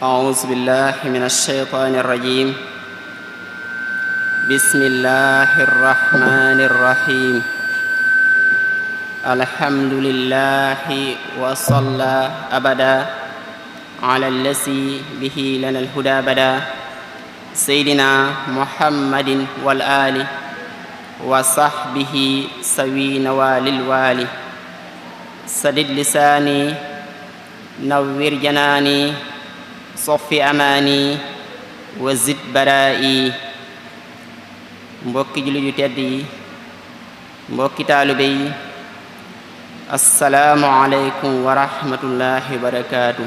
أعوذ بالله من الشيطان الرجيم. بسم الله الرحمن الرحيم. الحمد لله وصلى أبدا على الذي به لنا الهدى بدا سيدنا محمد والآل وصحبه سوي نوال الوالي سدد لساني نوّر جناني soffi amaani wa zid baraa'i. mbokki jullit yu tedd yi, mbokki taalibe yi, assalaamu aleykum wa rahmatullahi wa barakaatu.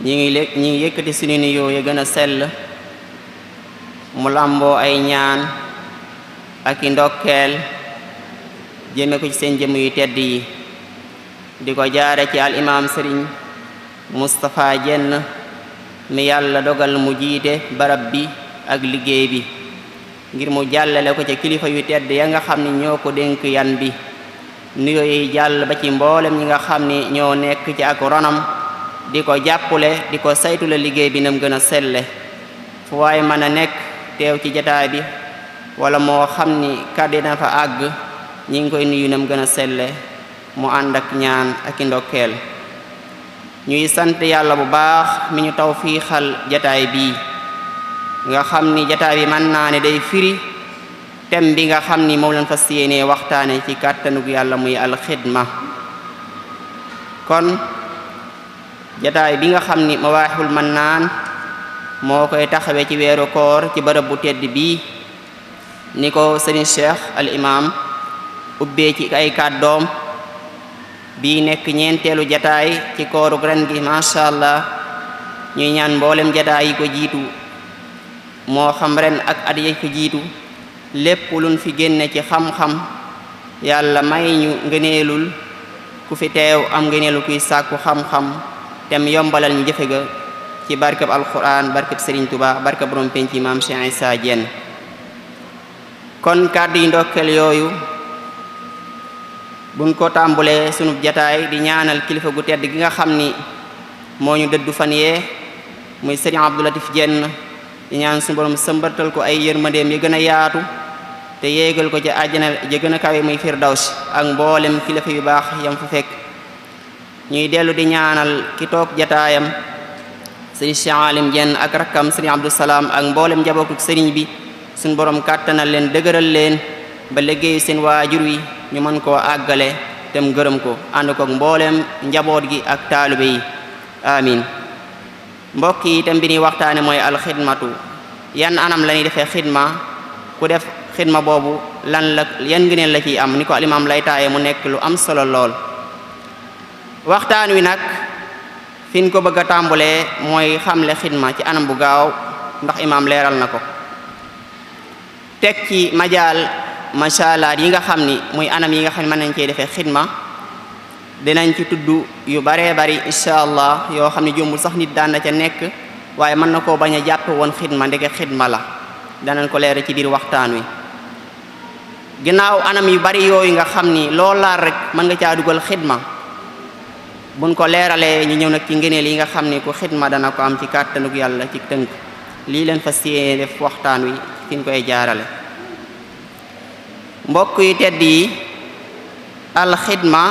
ñi ngi yëkkati sunu nuyoo ya gën a sell mu làmboo ay ñaan ak i ndokkeel jëme ko ci seen jëmm yu tedd yi, di ko jaare ci al imaam sëriñ Moustapha Jenn mi yàlla dogal mu jiite barab bi ak liggéey bi ngir mu jàllale ko ca kilifa yu tedd ya nga xam ni ñoo ko dénk yan bi. nuyoo yi jàll ba ci mboolem ñi nga xam ni ñoo nekk ci ak ronam di ko jàppule di ko saytule liggéey bi nam gën a selle. fu waaye mën a nekk teew ci jataay bi wala moo xam ni kàddu na fa àgg, ñi ngi koy nuyu nam gën a selle mu ànd ak ñaan ak i ndokkeel. ñuy sant yàlla bu baax mi ñu tawfiixal jataay bii nga xam ni jataay bi mën naa ne day firi tem bi nga xam ni moom lañ fas yéenee waxtaane ci kàttanug yàlla muy alxidma. kon jataay bi nga xam ni Mawaahiboul Mannaan moo koy taxawee ci weeru koor ci bërëb bu tedd bii ni ko sëriñ Cheikh al imam ubbee ci ay kàddoom, bii nekk ñeenteelu jataay ci koorug ren gi. masha Allah, ñuy ñaan mboolem jataay yi ko jiitu moo xam ren ak at yi ko jiitu lépp luñ fi génne ci xam-xam yàlla may ñu ngëneelul ku fi teew am ngëneelu kuy sàkku xam-xam tem yombalal ñu jëfe ga ci barkeb alquran, barkeb Sëriñ Tuba, barkeb borom penc maam Cheikh Issa Diène. kon kàddu yi ndokkeel yooyu buñ ko tàmbulee sunub jataay di ñaanal kilifa gu tedd gi nga xam ni moo ñu dëddu fan yee muy sëriñ Abdou Latif Diène, di ñaan suñu borom sëmbatal ko ay yërmandeem yi gën a yaatu te yéegal ko ci àjjana ja gën a kawe muy firdaws ak mboolem kilifa yu baax yam fa fekk. ñuy dellu di ñaanal ki toog jataayam sëriñ Cheikh Alim Diène ak rakkam sëriñ Abdou Salaam ak mboolem njabootu sëriñ bi, suñu borom kàttanal leen dëgëral leen ba liggéeyu seen waajur wi ñu mën koo àggale tem gërëm ko ànd kook mbooleem njaboot gi ak taalibe yi, amin. mbokk yi itam bi ñuy waxtaane mooy alxidmatu. yan anam la ñuy defee xidma, ku def xidma boobu lan la yan ngëneel la ciy am, ni ko alimaam lay taaye mu nekk lu am solo lool. waxtaan wi nag fi ñu ko bëgg a tàmbulee mooy xamle xidma ci anam bu gaaw ndax imaam leeral na ko, teg ci majaal mashaalaat yi nga xam ni muy anam yi nga xam ne mën nañ cee defee xidma. dinañ ci tudd yu baree bari incha allah yoo xam ne jombul sax nit daan na ca nekk, waaye mën na koo bañ a jàpp woon xidma ndeke xidma la. danañ ko leeral ci biir waxtaan wi. ginnaaw anam yu bari yooyu nga xam ni lool laal rek mën nga caa dugal xidma, buñ ko leeralee ñu ñëw nag ci ngëneel yi nga xam ni ku xidma dana ko am ci kàttanug yàlla ci tënk. lii leen fas yéene def waxtaan wi fi ñu koy jaarale. mbokk yu tedd yi, alxidma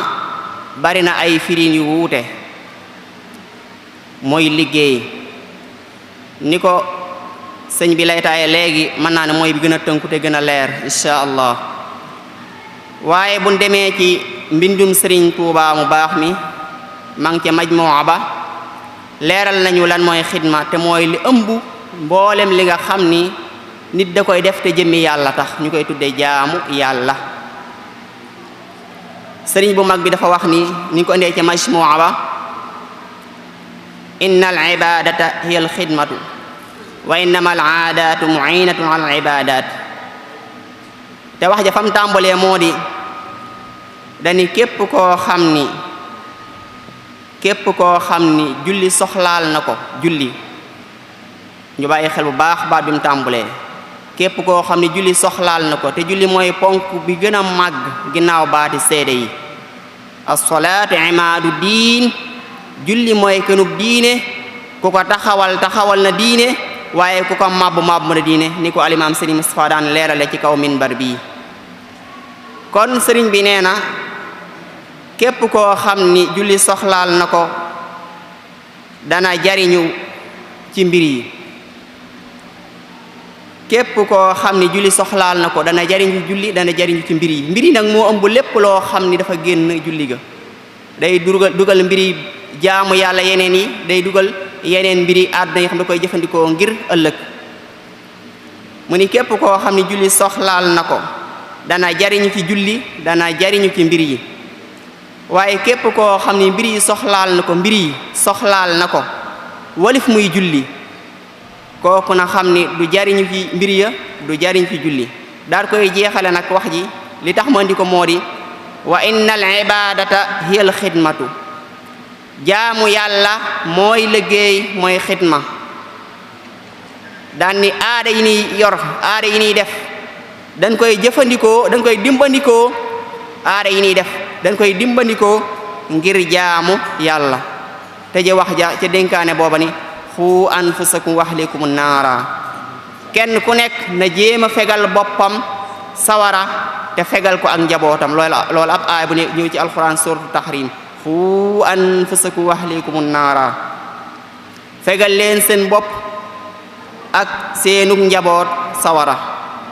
bari na ay firin yu wuute. mooy liggéey, ni ko sëñ bi lay taaye léegi mën naa ne mooy bi gën a tënku te gën a leer incha allah. waaye buñ demee ci mbindum sëriñ Tuubaa mu baax mi ma ngi ca majmuwa ba leeral nañu lan mooy xidma, te mooy li ëmb mboolem li nga xam ni nit da koy def te jëmmi yàlla tax ñu koy tudde jaamu yàlla. sëriñ bu mag bi dafa wax ni ko indee ca majmuwa ba, inna al ibadata hiya al xidmatu wa innama al aadatu muinatun ala al ibadat. te wax ja fam tàmbalee moo di dani képp koo xam ni julli soxlaal na ko, julli ñu bàyyi xel bu baax baat bi mu tàmbalee, képp koo xam ni julli soxlaal na ko, te julli mooy ponk bi gën a màgg ginnaaw baati seede yi. as-salaatu imaadu diin, julli mooy kënub diine ku ko taxawal na diine waaye ku ko mabbu na diine ni ko alimaam Sëriñ Moustapha daan leerale ci kaw minbar bii. kon sëriñ bi nee na képp koo xam ni julli soxlaal na ko dana jariñu ci mbir yi képp koo xam ni julli soxlaal na ko dana jariñu julli dana jariñu ci mbir yi nag moo ëmb lépp loo xam ni dafa génn julli ga day dugal mbiri jaamu yàlla yeneen yi day dugal yeneen mbiri àdduna yi xam da koy jëfandikoo ngir ëllëg mu ni képp koo xam ni julli soxlaal na ko dana jariñu ci julli dana jariñu ci mbir yi waaye képp koo xam ni mbir yi soxlaal na ko walif muy julli kooku na xam ni du jariñu ci mbir ya du jariñ ci julli daal koy jeexale nag wax ji li tax ma andi ko moo di wa innal ibadata hiya al xidmatu jaamu yàlla mooy liggéey mooy xidma daan ni aada yi niy yor aada yi niy def dañ koy jëfandikoo dañ koy dimbandikoo aada yi niy def dañ koy dimbandikoo ngir jaamu yàlla te je wax ja ca dénkaane booba ni xu anfusakum wa ahlikum naara kenn ku nekk na jéem a fegal boppam sawara te fegal ko ak njabootam loolu ab aay bu ne ñëw ci alquran suratu tahrim xu anfusakum wa ahlikum naara fegal leen seen bopp ak seenug njaboot sawara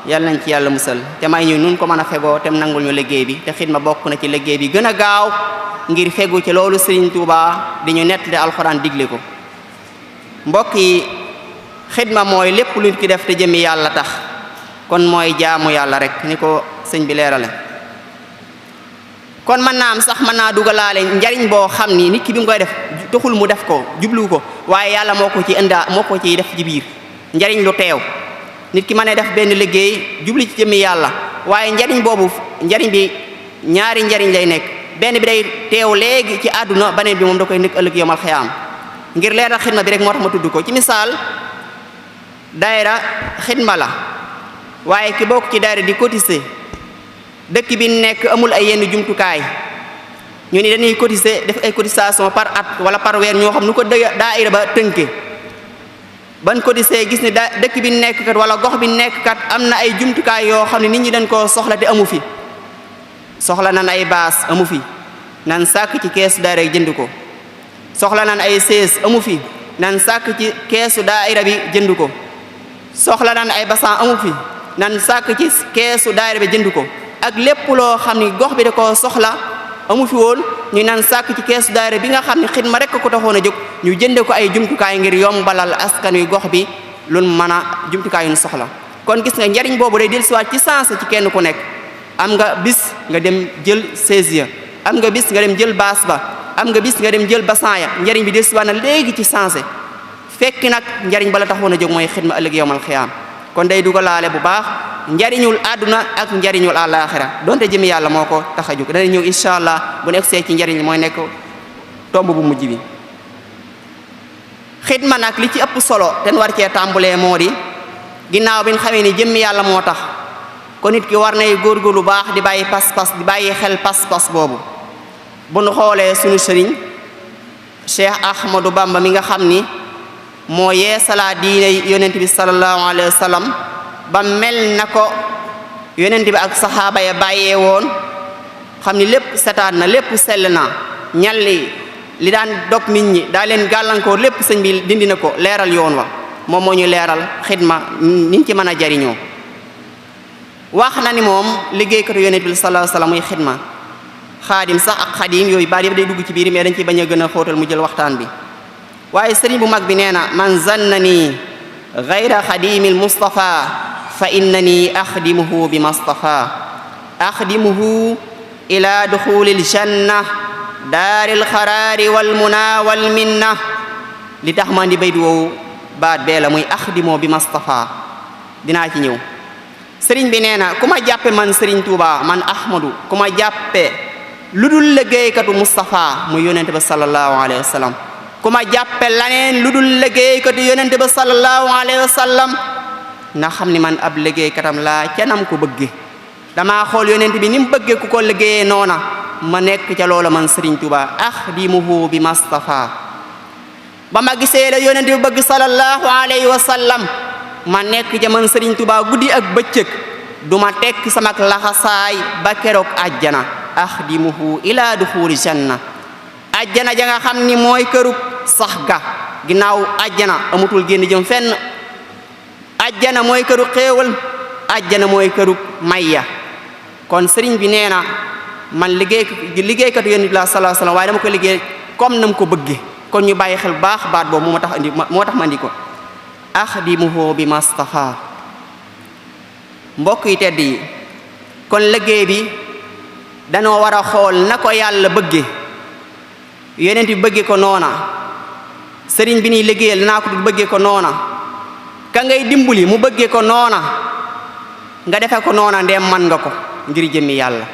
yàlla nañ ci yàlla musal te may ñu nun ko mën a fegoo te nangul ñu liggéey bi te xidma bokk na ci liggéey bi gën a gaaw ngir fegu ci loolu Sëriñ Tuubaa di ñu nettali alxuraan digle ko mbokk yi xidma mooy lépp lu nit ki def te jëmi yàlla tax kon mooy jaamu yàlla rek ni ko sëñ bi leerale kon mën naa am sax mën naa dugalaale njariñ boo xam ni nit ki bi mu koy def taxul mu def ko jublu ko waaye yàlla moo ko ciy def ci biir njariñ lu teew nit ki mën a def benn liggéey jubli ci jëmmi yàlla waaye njariñ boobu njariñ bi ñaari njariñ lay nekk benn bi day teew léegi ci àdduna beneen bi moom da koy nekk ëllëg yomal xiyaam ngir leeral xidma bi rek moo tax ma tudd ko ci misaal daayira xidma la waaye ki bokk ci daayira di cotiser dëkk bi nekk amul ay yenn jumtukaay ñu ni dañuy cotiser def ay cotisation par at wala par weer ñoo xam nu ko daayira ba tënke ban cotiser gis ni dëkk bi nekk kat wala gox bi nekk kat am na ay jumtukaay yoo xam ne nit ñi dañ koo soxla te amu fi soxla nan ay baas amu fi nan sàkk ci keesu daayira jënd ko soxla nan ay sees amu fi nan sàkk ci keesu daayira bi jënd ko soxla nan ay basan amu fi nan sàkk ci keesu daayira bi jënd ko ak lépp loo xam ni gox bi da koo soxla amu fi woon ñu nan sàkk ci keesu daayira bi nga xam ne xidma rek ko taxoon a jóg ñu jënde ko ay jumtukaay ngir yombalal askan wi gox bi lu mën a jumtukaay yu ñu soxla kon gis nga njariñ boobu day dellusiwaat ci sens ci kenn ku nekk am nga bis nga dem jël seize am nga bis nga dem jël baas ba am nga bis nga dem jël basan ya njariñ bi dellusiwaat na léegi ci sensé fekki nag njariñ bala taxoon a jóg mooy xidma ëllëg yowmal xiyaam kon day dugalaale bu baax njariñul àdduna ak njariñul àllaaxira donte jëmi yàlla moo ko tax a jóg dana ñëw incha allah bu nekk see ci njariñ mooy nekk tomb bu mujj bi xidma nag li ci ëpp solo ten war cee tàmbulee moo di ginnaaw bi ñu xamee ni jëmmi yàlla moo tax kon nit ki war nay góorgóorlu baax di bàyyi pas-pas di bàyyi xel pas-pas boobu bu nu xoolee sunu sëriñ Cheikh Ahmadou Bamba mi nga xam ni moo yeesalaa diine yonent bi sallallahu alayhi wa sallam ba mel na ko yonent bi ak saxaaba ya bàyyee woon xam ni lépp setaat na lépp sell na ñalli li daan dog nit ñi daa leen gàllankoor lépp sëñ bi dindi na ko leeral yoon wa moom moo ñu leeral xidma niñ ci mën a jariñoo wax na ni moom liggéeykatu yonent bi sallallahu alayhi wa sallam muy xidma xaadim sax ak xadim yooyu baat yëpp day dugg ci biir mais dañ ci bañ a gën a xóotal mu jël waxtaan bi waaye sëriñ bu mag bi nee na man zannani gayra xadimil mustafa fa innani axdimuhu bi mustafa axdimuhu ila duxulil janna daaril xaraari wal muna wal minna li tax man di bayt woowu baat bee la muy axdimoo bi mustafa dinaa ci ñëw sëriñ bi nee na ku ma jàppe man sëriñ Tuuba man ahmadu ku ma jàppe lu dul liggéeykatu mustafa muy yonente ba sallallahu alayhi wa sallam ku ma jàppe laneen lu dul liggéeykatu yonente ba sallallahu alayhi wa sallam na xam ni man ab liggéeykatam laa canam ko bëgge damaa xool yonente bi ni mu bëgge ku ko liggéeyee noona ma nekk ca loola man sëriñ Tuuba axdimuhu bi mustafa ba ma gisee la yonent bi bëgg sallallahu alayhi wa sallam ma nekk ca man Sëriñ Tuubaa guddi ak bëccëg duma tekk sama laxasaay ba keroog àjjana axdimuhu ila duxuuli janna àjjana ja nga xam ni mooy kërug sax ga ginnaaw àjjana amutul génn jëm fenn àjjana mooy kërug xéewal àjjana mooy kërug mayya kon sëriñ bi nee na man liggéeykatu yonent bi sallallahu alayhi wa sallam waaye dama ko liggéey comme nam ko bëgge kon ñu bàyyi xel baax baat boobu moo tax ma andi ko axdimuhu bi mastafa mbokk yi tedd yi kon liggéey bi danoo war a xool na ko yàlla bëgge yonent bi bëgge ko noona sëriñ bi ni liggéeyal naa ko du bëgge ko noona ka ngay dimbali mu bëgge ko noona nga defe ko noona ndem man nga ko ngir jëmmi yàlla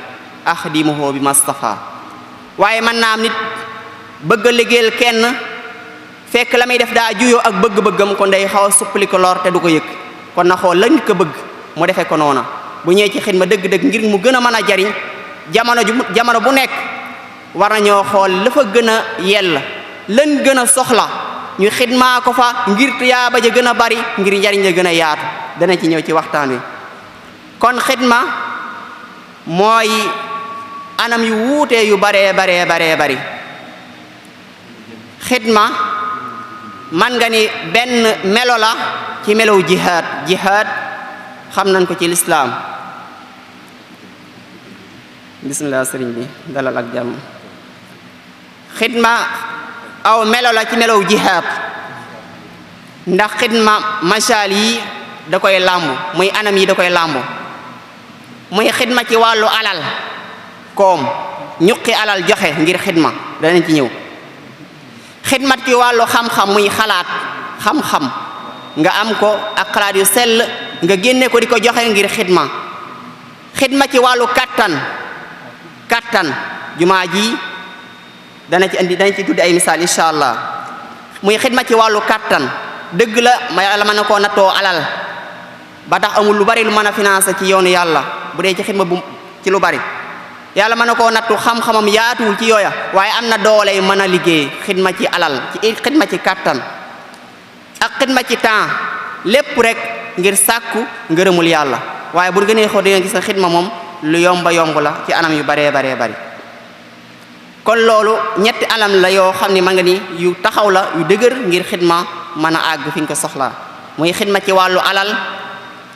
axdimuhu bi mastafa waaye man naa am nit bëgg a liggéeyal kenn fekk la muy def daa juyoo ak bëgg-bëggam kon day xaw a suppali ko lor te du ko yëg kon na xool la nit ko bëgg mu defee ko noona bu ñëwee ci xidma dëgg-dëgg ngir mu gën a mën a jariñ jamono bu nekk war nañoo xool la fa gën a yell lan gën a soxla ñu xidmaa ko fa ngir tuyaaba ja gën a bari ngir njariñ la gën a yaatu dana ci ñëw ci waxtaan wi kon xidma mooy anam yu wuutee yu baree bari xidma man nga ni benn melo la ci melow jihaad xam nañ ko ci lislaam bismillah sëriñ bi dalal ak jàmm xidma aw melo la ci melow jihaad ndax xidma masaal yi da koy làmb muy anam yi da koy làmb muy xidma ci wàllu alal koom ñuqi alal joxe ngir xidma danañ ci ñëw xidmat ci wàllu xam-xam muy xalaat xam-xam nga am ko ak xalaat yu sell nga génne ko di ko joxe ngir xidma ci wàllu kattan jumaa ji dana ci tuddi ay misaal insha allah muy xidma ci wàllu kattan dëgg la ma yàlla mën na koo nattoo alal ba tax amul lu bari lu mën a financer ci yoonu yàlla bu dee ci xidma bu ci lu bari yàlla mën na koo nattu xam-xamam yaatuwul ci yooya waaye am na doole mën a liggéey xidma ci alal ci xidma ci kàttan ak xidma ci temps lépp rek ngir sàkku ngërëmul yàlla waaye bu gënee xoo dina gis na xidma moom lu yomb la ci anam yu baree bari kon loolu ñetti anam la yoo xam ne ma nga ni yu taxaw la yu dëgër ngir xidma mën a àgg fi nga ko soxlaa muy xidma ci wàllu alal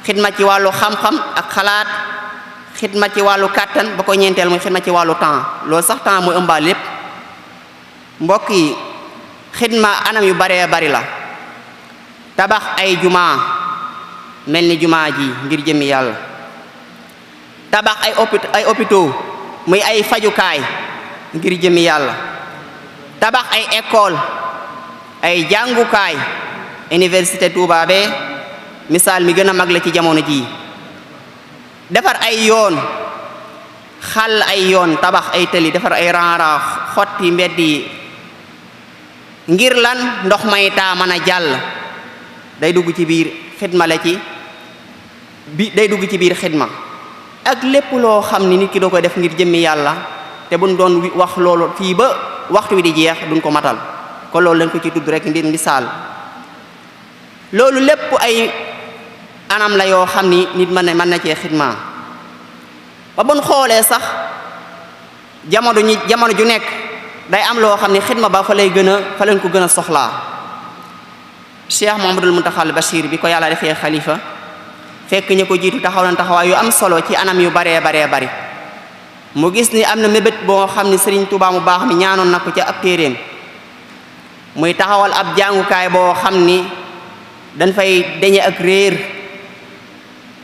xidma ci wàllu xam-xam ak xalaat xidma ci wàllu kàttan ba ko ñeenteel muy xidma ci wàllu temps loolu sax temps muy ëmbaal lépp mbokk yi xidma anam yu baree bari la tabax ay jumaa mel ni jumaa ji ngir jëmmi yàlla tabax ay hôpitaux muy ay fajukaay ngir jëmmi yàlla tabax ay école ay jàngukaay université Touba be misaal mi gën a mag la ci jamono ji defar ay yoon xàll ay yoon tabax ay tëli defar ay ranra xotti mbedd yi ngir lan ndox may taa mën a jàll day dugg ci biir xidma day dugg ci biir xidma ak lépp loo xam ni nit ki doo koy def ngir jëmmi yàlla te buñ doon wax loolu fii ba waxtu wi di jeex duñ ko matal kon loolu lañ ko ci tudd rek ndir misaal loolu lépp ay anam la yoo xam ni nit mën na cee xidma ba buñ xoolee sax jamono ju nekk day am loo xam ni xidma ba fa lañ ko gën a soxlaa Cheikh Mouhamadoul Mountakha Bachir bi ko yàlla defee xalifa fekk ñu ko jiitu taxaw na taxawaay yu am solo ci anam yu baree bari mu gis ni am na mébét boo xam ni Sëriñ Tuubaa mu baax mi ñaanoon na ko ca ab téeréem muy taxawal ab jàngukaay boo xam ni dañ fay deñe ak réer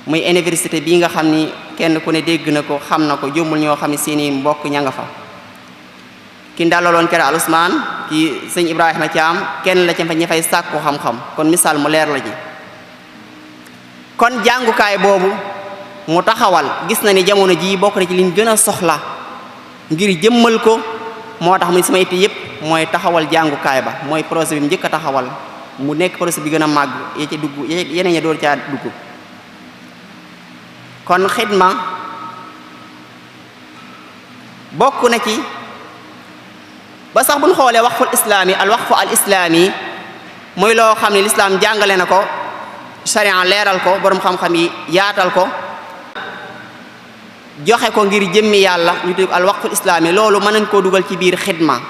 muy université bii nga xam ni kenn ku ne dégg na ko xam na ko jombul ñoo xam ne seeni mbokk ña nga fa ki ndalaloon kere al Ousmane ki sëñ Ibrahima Thiam kenn la ca fa ña fay sàkku xam-xam kon misaal mu leer la ji kon jàngukaay boobu mu taxawal gis na ni jamono jii bokk na ci liñ gën a soxla ngir jëmmal ko moo tax muy sama itti yëpp mooy taxawal jàngukaay ba mooy projet bi mu njëkk a taxawal mu nekk projet bi gën a màgg ya ca dugg yeneen ya door caa dugg kon xidma bokk na ci ba sax buñ xoolee waqful islaami al waqfu al islaami muy loo xam ne lislaam jàngale na ko sharia leeral ko borom xam-xam yi yaatal ko joxe ko ngir jëmmi yàlla ñu tudd al waqful islaami loolu mën nañ koo dugal ci biir xidma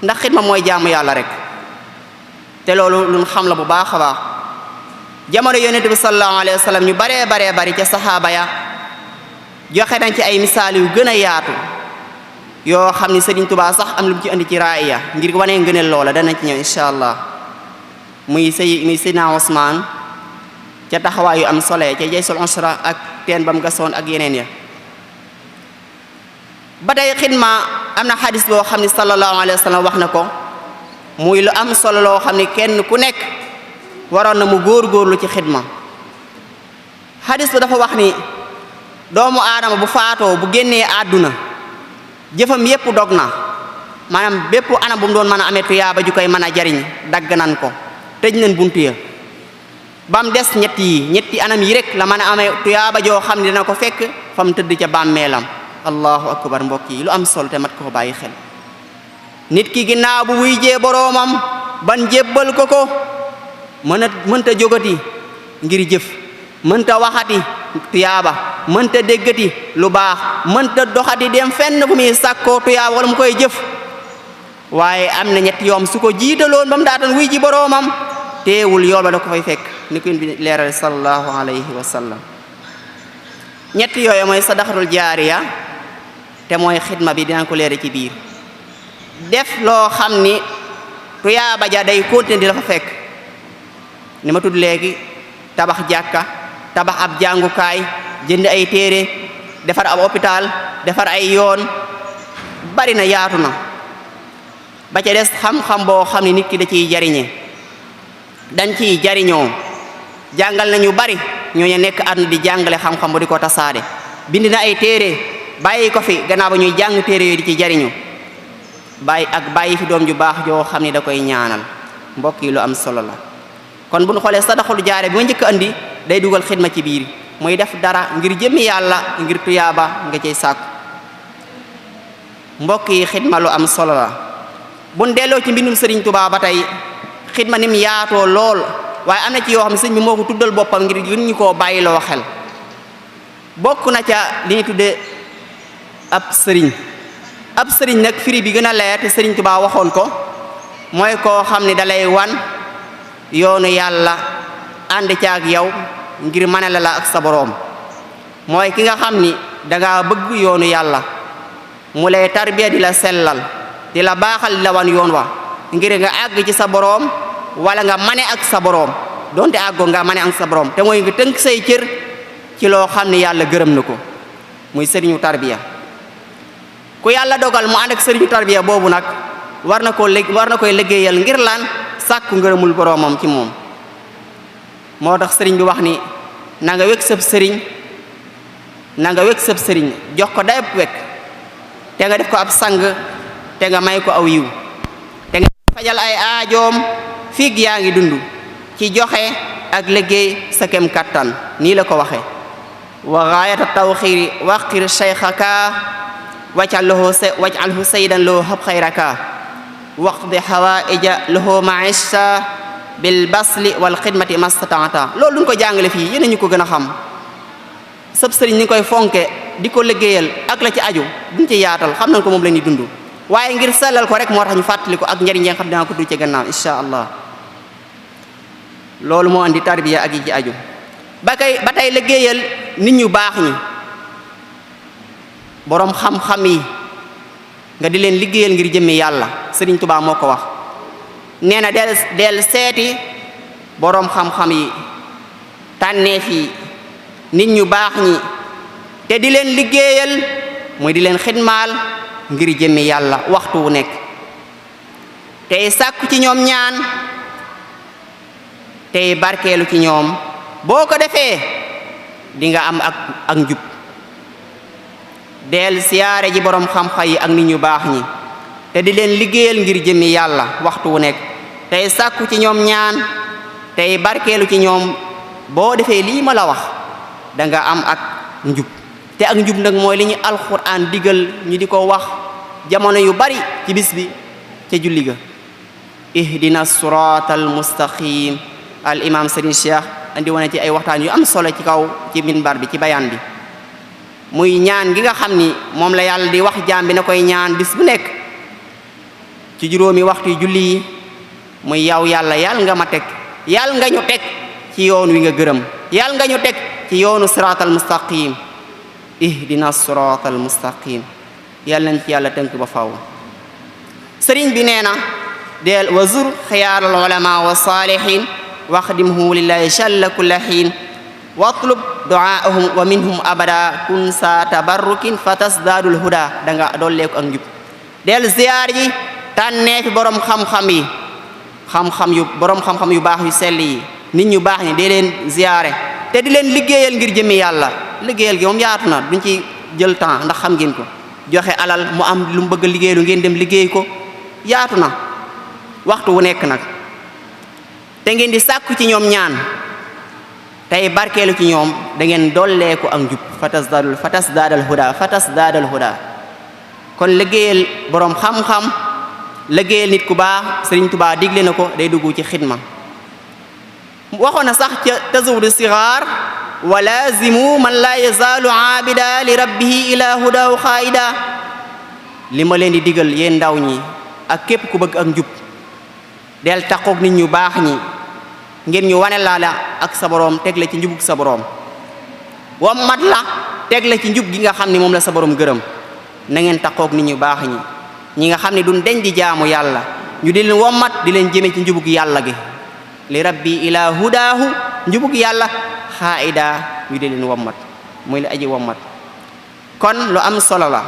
ndax xidma mooy jaamu yàlla rek te loolu lu xam la bu baax a baax jamono yonent bi sallallahu alayhi wa sallam ñu baree bari ca saxaaba ya joxe nañ ci ay misaal yu gën a yaatu yoo xam ni Sëriñ Tuubaa sax am lu mu ci andi ci raaya ngir wane ngëneel loola danañ ci ñëw incha allah muy Seydina Usmaan ca taxawaay yu am solo ca Jaysul Usra ak teen bam gasoon ak yeneen ya ba tey xidma am na xadis boo xam ne sallallahu alayhi wa sallam wax na ko muy lu am solo loo xam ne kenn ku nekk waroon na mu góorgóorlu ci xidma xadis ba dafa wax ni doomu aadama bu faatoo bu génnee àdduna jëfam yépp dog na maanaam bépp anam bu mu doon mën a amee tuyaaba ju koy mën a jariñ dagg nan ko tëj nañ buntu ya ba mu des ñetti anam yi rek la mën a amee tuyaaba joo xam ne dina ko fekk fa mu tëdd ca bàmmeelam allahu akbar mbokk yi lu am solo te mat ko bàyyi xel nit ki ginnaaw bu wuy jee boroomam ban jébbal ko mënta jógati ngir jëf mënta waxati tuyaaba mënta déggati lu baax mënta doxati dem fenn fu muy sàkkoo tuyaaba wala mu koy jëf waaye am na ñetti yoom su ko jiitaloon ba mu daatan wuy ji boroomam teewul yool ba da ko fay fekk ni ko bi leeral sallallahu alayhi wa sallam ñetti yooyu mooy sadaxatul jaariya te mooy xidma bi dinañ ko leere ci biir def loo xam ni tuyaaba ja day continuer di la fa fekk ni ma tudd léegi tabax jàkka tabax ab jàngukaay jënd ay téere defar ab hôpital defar ay yoon bari na yaatu na ba ca des xam-xam boo xam ne nit ki da ciy jariñe dañ ciy jariñoo jàngal nañu bari ñooñu nekk àdduna di jàngale xam-xam bu di ko tasaade bind na ay téere bàyyi ko fi gannaaw ba ñuy jàng téere yooyu di ci jariñu bàyyi fi doom ju baax joo xam ne da koy ñaanal mbokk yi lu am solo la kon bu ñu xoolee sadaxul jaare bi ma njëkk andi day dugal xidma ci biir muy def dara ngir jëmmi yàlla ngir tuyaaba nga cay sàkku mbokk yi xidma lu am solo la bu ñu delloo ci mbindum Sëriñ Tuubaa ba tey xidma nim yaatoo lool waaye am na ci yoo xam ne sëñ bi moo ko tuddal boppam ngir gën ñu koo bàyyiloo xel bokk na ca li ñu tuddee ab sëriñ nag firi bi gën a leer te Sëriñ Tuubaa waxoon ko mooy koo xam ne dalay wan yoonu yàlla ànd ca ak yow ngir mane la ak sa boroom mooy ki nga xam ni danga bëgg yoonu yàlla mu lay tarbiya di la sellal di la baaxal di la wan yoon wa ngir nga àgg ci sa boroom wala nga mane ak sa boroom donte àggoo nga mane ak sa boroom te mooy nga tënk say cër ci loo xam ne yàlla gërëm na ko muy sëriñu tarbiya ku yàlla dogal mu ànd ak sëriñu tarbiya boobu nag war na koy liggéeyal ngir lan sàkku ngërëmul boroomam ci moom moo tax sëriñ bi wax ni na nga wekk sëb sëriñ jox ko dayab wekk te nga def ko ab sang te nga may ko aw yiw te nga fajal ay aajoom fiig yaa ngi dund ci joxe ak liggéey sa kem kattan nii la ko waxe wa gaayata tawxiiri waqir cheikhaka waj'alhu saydan loo hab xayraka waqdi hawaija lahu maisha bil basli wal xidmati mastataata loolu duñ ko jàngale fii yéen ñu ko gën a xam sëb sëriñ ni koy fonke di ko liggéeyal ak la ci aju duñ ci yaatal xam nañ ko moom la ñuy dund waaye ngir sellal ko rek moo tax ñu fàttali ko ak njariñ yi xam dinaa ko du ci gannaaw insha allah loolu moo andi tarbiya ak yi ci aju ba tey liggéeyal nit ñu baax ñi boroom xam-xam yi nga di leen liggéeyal ngir jëmmi yàlla Sëriñ Tuubaa moo ko wax nee na del seeti boroom xam-xam yi tànneef yi nit ñu baax ñi te di leen liggéeyal muy di leen xidmaal ngir jëmmi yàlla waxtu wu nekk tey sàkku ci ñoom ñaan tey barkeelu ci ñoom boo ko defee di nga am ak njub del siyaare ji boroom xam-xam yi ak nit ñu baax ñi te di leen liggéeyal ngir jëmmi yàlla waxtu wu nekk tey sàkku ci ñoom ñaan tey barkeelu ci ñoom boo defee lii ma la wax da nga am ak njub te ak njub nag mooy li ñu alxuraan digal ñu di ko wax jamono yu bari ci bis bi ca julli ga ihdina siratal mustaqim. al imam Serigne Cheikh andi woon ci ay waxtaan yu am solo ci kaw ci minbar bi ci bayaan bi muy ñaan gi nga xam ni moom la yàlla di wax jaam bi na koy ñaan bis bu nekk ci juróomi waxtu yu julli yi muy yow yàlla yàlla nga ma teg yàlla nga ñu teg ci yoon wi nga gërëm yàlla nga ñu teg ci yoonu siratal mustaqim ihdina siratal mustaqim yàlla nañ ci yàlla tënk ba faw sëriñ bi nee na del wazur xiyaaral ulama wa salihin waxdimhu lillahi shalla kulla xiin watlub duaahum wa minhum abada kun sa tabarrukin fatasdaadul huda da nga dolleeku ak njub del ziyaar ji tànneefi borom xam-xam yi borom xam-xam yu baax yu sell yi nit ñu baax ñi dee leen ziyaare te di leen liggéeyal ngir jëmi yàlla liggéeyal gi moom yaatu na duñ ci jël temps ndax xam ngeen ko joxe alal mu am lu mu bëgg a liggéey lu ngeen dem liggéey ko yaatu na waxtu wu nekk nag te ngeen di sàkku ci ñoom ñaan tey barkeelu ci ñoom da ngeen dolleeku ak njub fatasdaadal huda kon liggéeyal borom xam-xam liggéeyal nit ku baax Sëriñ Tuubaa digle na ko day dugg ci xidma waxoon na sax ca tazawudu sigaar wa laazimu man laa yazaalu aabida li rabbihi ila hudahu xaayida li ma leen di digal yéen ndaw ñi ak képp ku bëgg ak njub del taqoog nit ñu baax ñi ngir ñu wane la ak sa boroom teg la ci njubug sa boroom wam mat la teg la ci njub gi nga xam ni moom la sa boroom gërëm na ngeen taqoog nit ñu baax ñi nga xam ne duñ deñ di jaamu yàlla ñu di leen wommat di leen jëme ci njubug yàlla gi li rabbi ila hudaahu njubug yàlla xaayida ñu di leen wommat muy la aji wommat kon lu am solo la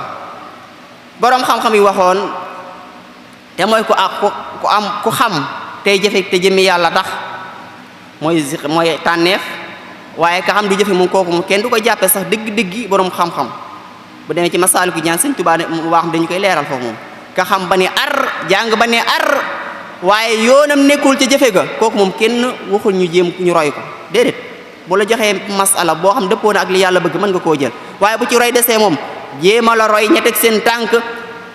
boroom xam-xam yi waxoon te mooy ku xam tey jëfe te jëmmi yàlla tax mooy tànneef waaye ka xam du jëfe moom kooku moom kenn du ko jàppe sax dëgg-dëggi boroom xam-xam bu demee ci Masaalikul Jinaan Sëñ Tuubaa mu wax dañu koy leeral foofu moom ka xam ba ne ar jàng ba ne ar waaye yoonam nekkul ca jëfe ga kooku moom kenn waxul ñu jéem ñu roy ko déedéet bu la joxee masala boo xam dëppoo na ak li yàlla bëgg mën nga koo jël waaye bu ci roy desee moom jéema la roy ña teg seen tànk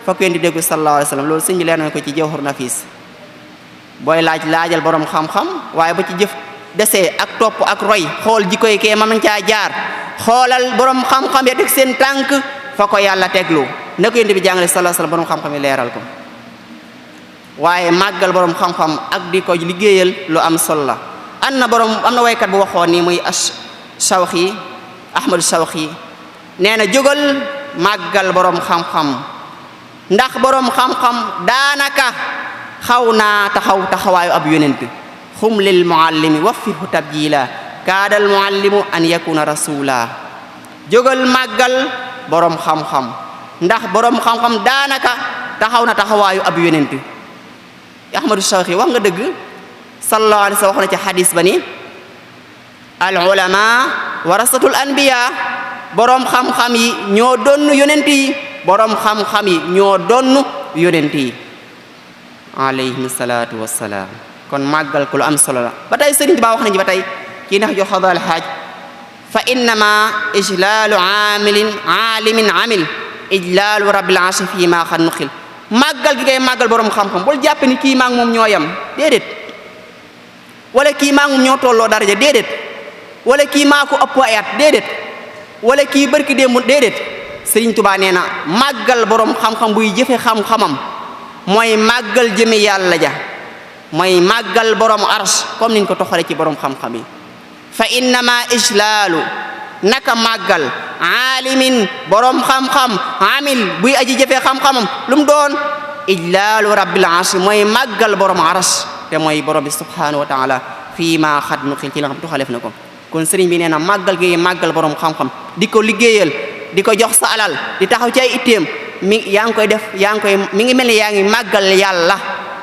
fa ko di déggu sallallahu alayhi wa sallam loolu sëñ bi leer na ko ci Jawhar Nafis booy laajal borom xam-xam waaye ba ci jëf desee ak topp ak roy xool jikkoy kee ma caa jaar xoolal borom xam-xam ya teg seen tànk fa ko yàlla teglu na ko yonent bi jàngale sallallahu alayhi wa sallam borom xam-xam yi leeral ko waaye màggal borom xam-xam ak di ko liggéeyal lu am solo la am na waykat bu waxoon ni muy Shawqi Ahmadu Shawqi nee na jógal màggal borom xam-xam ndax borom xam-xam daanaka xaw naa taxawaayu ab yonent xum lil muallimi waffihu tabjila kaadal muallimu an yakuna rasula jógal màggal borom xam-xam ndax borom xam-xam daanaka taxaw na taxawaayu ab yonent Ahmadu Shawqi wax nga dëgg sallallahu alayhi wa sallam wax na ci xadis ba ni al ulama warasatul anbiya borom xam-xam yi ñoo donn yonent yi borom xam-xam yi ñoo donn yonent yi alayhim salaatu wassalaam kon màggal ko lu am solo la ba tey Sëriñ Tuubaa wax nañu ba tey kii nax jo xadal xaaj fa innama ijlaalu aalimin amil ijlaalu rabbil arshi fii maa xan nuxil màggal gi ngay màggal borom xam-xam bul jàpp ni kii maag moom ñoo yem déedéet wala kii maag moom ñoo tolloo daraja déedéet wala kii maa ko ëpp ay at déedéet wala kii barki démb déedéet Sëriñ Tuubaa nee na màggal borom xam-xam buy jëfe xam-xamam mooy màggal jëme yàlla ja mooy màggal borom arsh comme niñ ko toxale ci borom xam-xam yi fa innama ijlaalu naka màggal aalimin borom xam-xam amil buy aji jëfe xam-xamam lu mu doon ijlaalu rabbil arsh mooy màggal borom arsh te mooy borom bi subhanahu wa taala fii maa xat nu xil ci la xam tuxalef na ko kon sëriñ bi nee na màggal gi màggal borom xam-xam di ko liggéeyal di ko jox sa alal di taxaw ci ay itteem yaa ngi koy def mi ngi mel ni yaa ngi màggal yàlla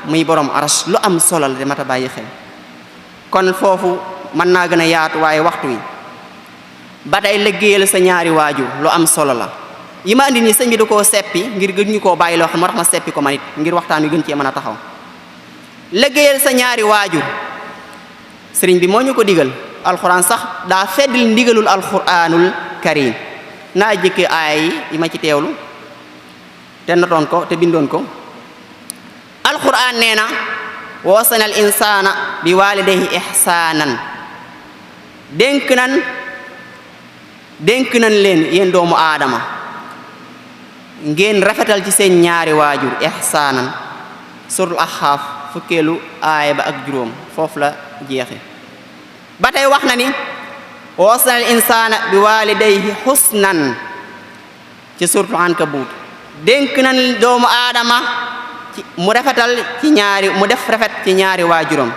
muy borom arsh lu am solo la de mata bàyyi xel kon foofu mën naa gën a yaatu waaye waxtu wi ba tey liggéeyal sa ñaari waajur lu am solo la yi ma andi nii sëñ bi da koo seppi ngir gën ñu koo bàyyi loo xam moo tax ma seppi ko man it ngir waxtaan wi gën cee mën a taxaw liggéeyal sa ñaari waajur sëriñ bi moo ñu ko digal alxuraan sax daa feddil ndigalul alxuraanul karim naa jëkke aaya yi ma ci teewlu te notoon ko te bindoon ko alxuraan nee na wa wasana al insana bi walidayhi ihsanan dénk nan leen yéen doomu aadama ngeen rafetal ci seen ñaari waajur ihsanan suratul ahqaaf fukkeelu aaya ba ak juróom foofu la jeexe ba tey wax na ni wa wasana al insana bi walidayhi husnan ci suratul ankabut dénk nan doomu aadama mu rafetal ci ñaari mu def rafet ci ñaari waajuram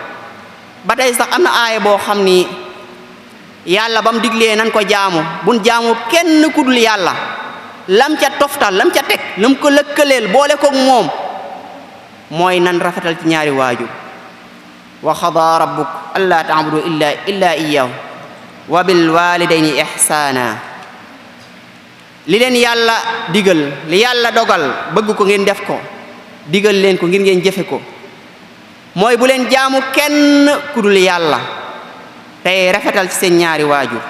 ba tey sax am na aaya boo xam ni yàlla ba mu diglee nan ko jaamu bun jaamu kenn ku dul yàlla lam ca toftal lam ca teg lam ko lëkkaleel boole koog moom mooy nan rafetal ci ñaari waajur wa xadaa rabbuk allaa ta'budu illa iyyahu wa bil walidayni ihsaana li leen yàlla digal li yàlla dogal bëgg ko ngeen def ko digal leen ko ngir ngeen jëfe ko mooy bu leen jaamu kenn ku dul yàlla tey rafetal ci seen ñaari waajur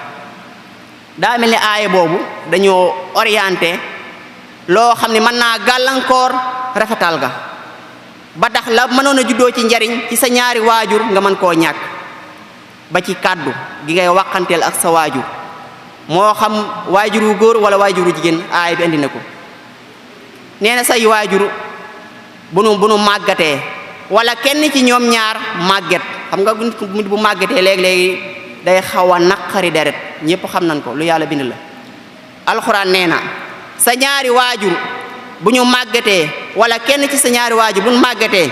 daa mel ni aaya boobu dañoo orienté loo xam ne mën naa gàllankoor rafetal ga ba tax la mënoon a juddoo ci njariñ ci sa ñaari waajur nga mën koo ñàkk ba ci kàddu gi ngay waxanteel ak sa waajur moo xam waajur wu góor wala waajur wu jigéen aaya bi andi na ko nee na say waajur bu nu màggatee wala kenn ci ñoom ñaar màgget xam nga bu màggetee léegi-léegi day xaw a naqari deret ñëpp xam nañ ko lu yàlla bind la alxuraan nee na sa ñaari waajur bu ñu màggatee wala kenn ci sa ñaari waajur bu ñu màggatee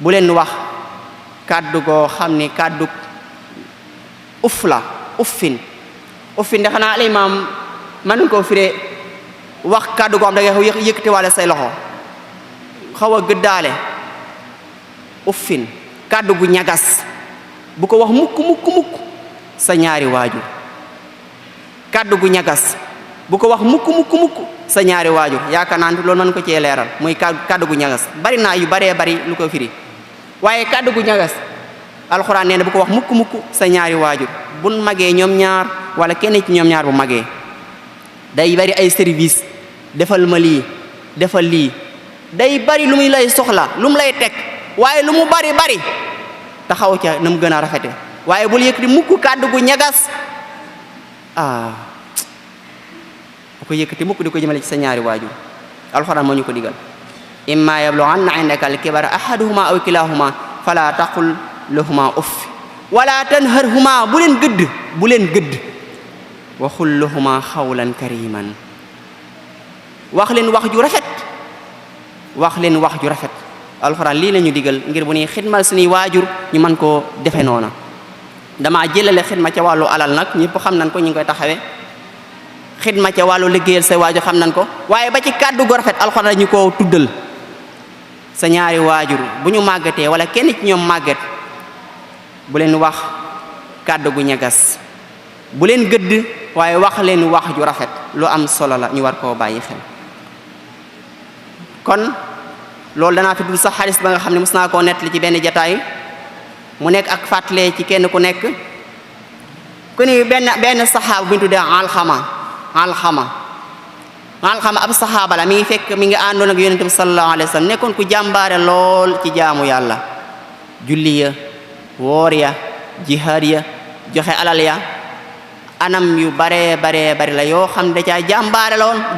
bu leen wax kàddu goo xam ni kàddu uff la uffin de xanaa alimaam mën nañ koo firee wax kàddu goo xam da ngay yëkkati wala say loxo xaw a gëddaale uffin kàddu gu ñagas bu ko wax mukk sa ñaari waajur kàddu gu ñagas bu ko wax mukk sa ñaari waajur yaakaar naa loolu mën ko cee leeral muy kàddu gu ñagas bari naa yu baree bari lu ko firi waaye kàddu gu ñagas alxuraan nee na bu ko wax mukk sa ñaari waajur buñ magee ñoom ñaar wala kenn ci ñoom ñaar bu magee day bari ay service defal ma lii defal lii day bari lu muy lay soxla lu mu lay teg waaye lu mu bari taxaw ca na mu gën a rafete waaye bul yëkkati mukk kàddu gu ñagas bu ko yëkkati mukk di ko jëmale ci sa ñaari waajur alxuraan moo ñu ko digal imma yablughanna indaka al-kibara ahaduhuma aw kilahuma fala taqul lahuma uff wala tanharhuma bu leen gëdd wa qul lahuma xawlan kariman wax leen wax ju rafet alxuraan lii la ñu digal ngir bu ñuy xidmal suñuy waajur ñu mën koo defe noona dama jëlale xidma ca wàllu alal nag ñëpp xam nañ ko ñu ngi koy taxawee xidma ca wàllu liggéeyal say waajur xam nañ ko waaye ba ci kàddu gu rafet alxuraan ñu koo tuddal sa ñaari waajur bu ñu màggatee wala kenn ci ñoom màggat bu leen wax kàddu gu ñagas bu leen gëdd waaye wax leen wax ju rafet lu am solo la ñu war koo bàyyi xel kon loolu danaa tuddul sax xaris ba nga xam ne mos naa koo nettali ci benn jataay mu nekk ak fàttalee ci kenn ku nekk ku ni benn saxaaba bu ñu tuddee alxama ab saxaaba la mi ngi àndoon ak yonente bi sallallahu alayhi wa sallam nekkoon ku jàmbaare lool ci jaamu yàlla julli ya woor ya jihaad ya joxe alal ya anam yu bari la yoo xam da caa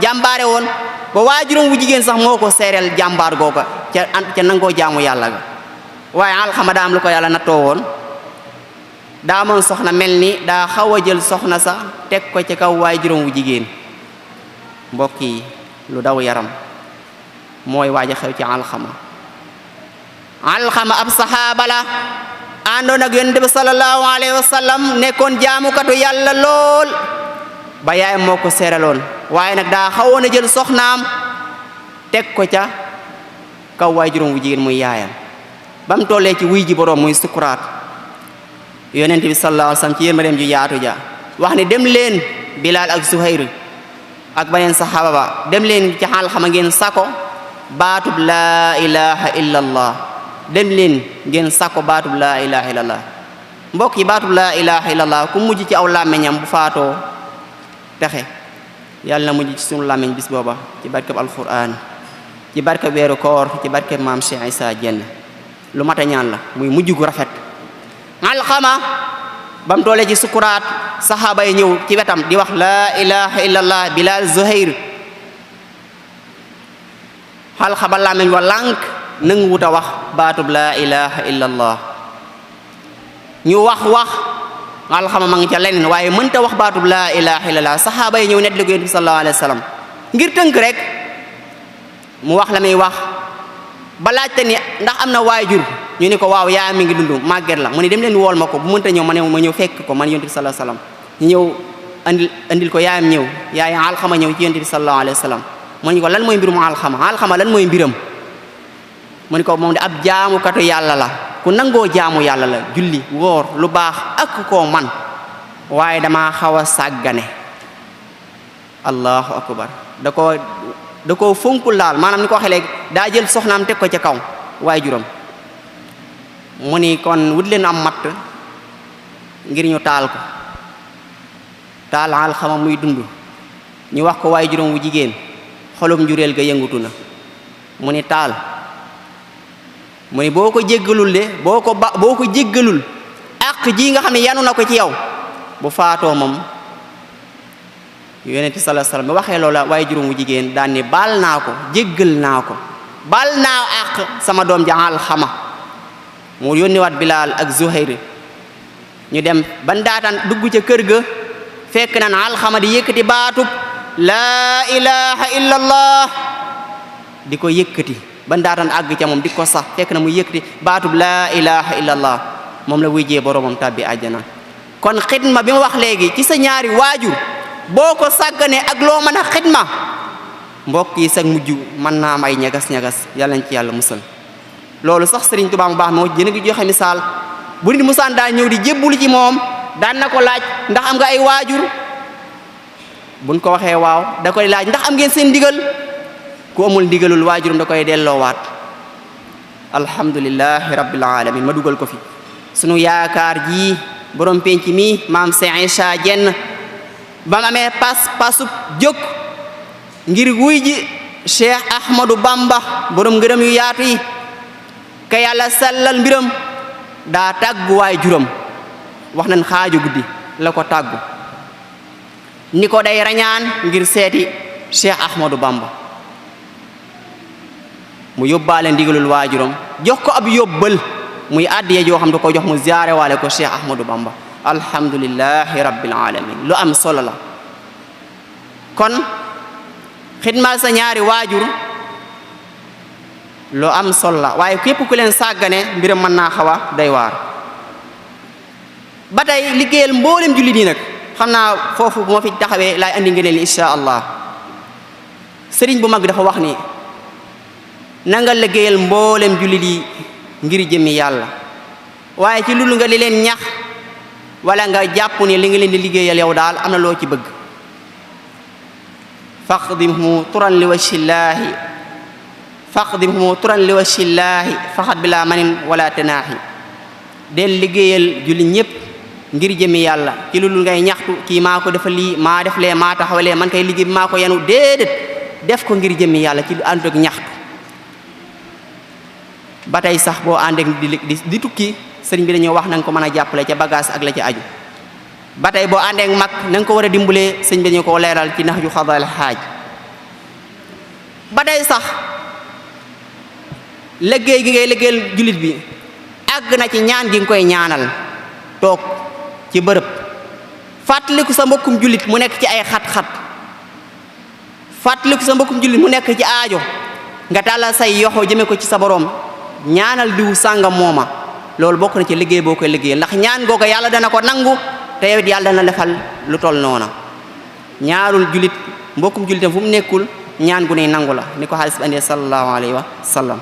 jàmbaare woon ba waajuram wu jigéen sax moo ko seereel jàmbaar googa ca nangoo jaamu yàlla ga waaye alxama daa am lu ko yàlla nattoo woon daa moon soxna mel ni daa xaw a jël soxna sax teg ko ci kaw waajuram wu jigéen mbokk yi lu daw yaram mooy waaja xew ci alxama ab saxaaba la àndoon ak yonent bi sallallahu alayhi wa sallam nekkoon jaamukatu yàlla lool ba yaayam moo ko seeraloon waaye nag daa xawoon a jël soxnaam teg ko ca kaw waajuram wu jigéen muy yaayam ba mu tollee ci wuy ji boroom muy sukuraat yonent bi sallallahu alayhi wa sallam ci yërmandeem ju yaatu ja wax ne dem leen Bilaal ak Zuhayr ak beneen saxaaba ba dem leen ci alxama ngeen sako baatub laa ilaha illa allah dem leen ngeen sako baatub laa ilaha illa allah mbokk yi baatub laa ilaha illa allah ku mujj ci aw làmmiñam bu faatoo texe yàlla na mujj ci sunu làmmiñ bis booba ci barkab alquran ci barke weeru koor ci barke maam Cheikh Issa Diène lu mat a ñaan la muy mujj gu rafet. Alxama ba mu tollee ci sukuraat saxaaba yi ñëw ci wetam di wax laa ilaha illallah Bilal Zuhair Alxama làmmiñ wa lànk nangu wut a wax baatub laa ilaha illallah ñu wax Alxama ma ngi ca leneen waaye mënta wax baatub laa ilaha illallah saxaaba yi ñëw nettali ko Yonent bi sallallahu alayhi wa sallam ngir tënk rek mu wax la muy wax ba laajte ni ndax am na waajur ñu ni ko waaw yaa mi ngi dund màgget la mu ne dem leen wool ma ko bu mënta ñëw ma ñëw fekk ko man Yonent bi sallallahu alayhi wa sallam ñu ñëw andil ko yaayam ñëw yaay Alxama ñëw ci Yonent bi sallallahu alayhi wa sallam mu ne ko lan mooy mbirum Alxama lan mooy mbiram mu ne ko moom de ab jaamukatu yàlla la ku nangoo jaamu yàlla la julli woor lu baax ak koo man waaye dama xaw a sàggane allahu akbar da koo fonkul laal maanaam ni ko waxee léegi daa jël soxnaam teg ko ca kaw waaye juróom mu ni kon wut leen am matt ngir ñu taal ko taal Alxama muy dund ñu wax ko waaye juróom wu jigéen xolum njureel ga yëngutu na mu ni taal mu ni boo ko jéggalul de boo ko jéggalul àq ji nga xam ne yanu na ko ci yow bu faatoo moom Yonent bi sallallahu alayhi wasallam bi waxee loola waaye juróom wu jigéen daan ni baal naa ko jéggal naa ko baal naa àq sama doom ja Alxama mu yónniwaat Bilal ak Zuhair ñu dem ban daataan dugg ca kër ga fekk nan Alxama di yëkkati baatub laa ilaha illallah di ko yëkkati ban daataan àgg ca moom di ko sax fekk na mu yëkkati baatub laa ilaha illallah moom la wujjee boromam tàbbi àjjana. kon xidma bi ma wax léegi ci sa ñaari waajur boo ko sàgganee ak loo mën a xidma mbokk yi sag mujj mën naa am ay ñagas-ñagas yàlla nañ ci yàlla musal. loolu sax Sëriñ Tuubaa mu baax moo jën a ngi joxe misaal bu nit musaan daa ñëw di jébbulu ci moom daan na ko laaj ndax am nga ay waajur buñ ko waxee waaw da koy laaj ndax am ngeen seen ndigal ku amul ndigalul waajurum da koy delloowaat. alhamdulillahi rabbil alamin ma dugal ko fi sunu yaakaar ji borom penc mi maam Cheikh Issa Diène ba mu amee pasub jóg ngir wuy ji Cheikh Ahmadou Bamba borom ngërëm yu yaatu yi ka yàlla sellal mbiram daa tàggu waay juram wax nañ xaaju guddi la ko tàggu ni ko day rañaan ngir seeti Cheikh Ahmadou Bamba mu yóbbaale ndigalul waajuram jox ko ab yóbbal muy àddiya joo xam da ko jox mu ziyaare waale ko Cheikh Ahmadou Bamba. alhamdulillahi rabbil alamin lu am solo la. kon xidmal sa ñaari waajur lu am solo la waaye képp ku leen sàggane mbiram mën naa xaw a doy waar. ba tey liggéeyal mboolem jullit yi nag xam naa foofu bu ma fi taxawee laay andi ngëneel insha allah. sëriñ bu mag bi dafa wax ni na nga liggéeyal mboolem jullit yi ngir jëmmi yàlla waaye ci loolu nga li leen ñax wala nga jàpp ni li nga leen di liggéeyal yow daal am na loo ci bëgg. faqdimhu turan li wajhillaahi faqdimhu turan li wajhillaahi faqat bila manin wala tanaahi. del liggéeyal jullit ñëpp ngir jëmmi yàlla ci loolu ngay ñaxtu kii maa ko dafa lii maa def lee maa taxawalee man kay liggéey bi maa ko yanu déedéet def ko ngir jëmmi yàlla ci lu ànd ak ñaxtu. ba tey sax boo àndeek di tukki sëriñ bi dañoo wax na nga ko mën a jàppale ca bagage ak la ca aju. ba tey boo àndeek mag na nga ko war a dimbalee sëriñ bi dañu ko leeral ci nax ju xadal xaaj. ba tey sax liggéey gi ngay liggéeyal jullit bi àgg na ci ñaan gi nga koy ñaanal toog ci bërëb fàttaliku sa mbokkum jullit mu nekk ci ay xat-xat fàttaliku sa mbokkum jullit mu nekk ci aajo nga tàllal say yoxo jëme ko ci sa borom ñaanal diw sàngam mooma loolu bokk na ci liggéey boo koy liggéey ndax ñaan googa yàlla dana ko nangu te yow it yàlla dana defal lu tol noona. ñaarul jullit mbokkum jullitam fu mu nekkul ñaan gu ne nangu la ni ko xaalis bi andee sallallahu alayhi wa sallam.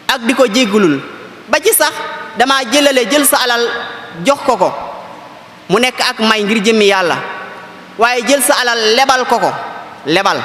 ak di ko jéggulul ba ci sax dama jël sa alal jox ko mu nekk ak may ngir jëmmi yàlla waaye jël sa alal lebal ko lebal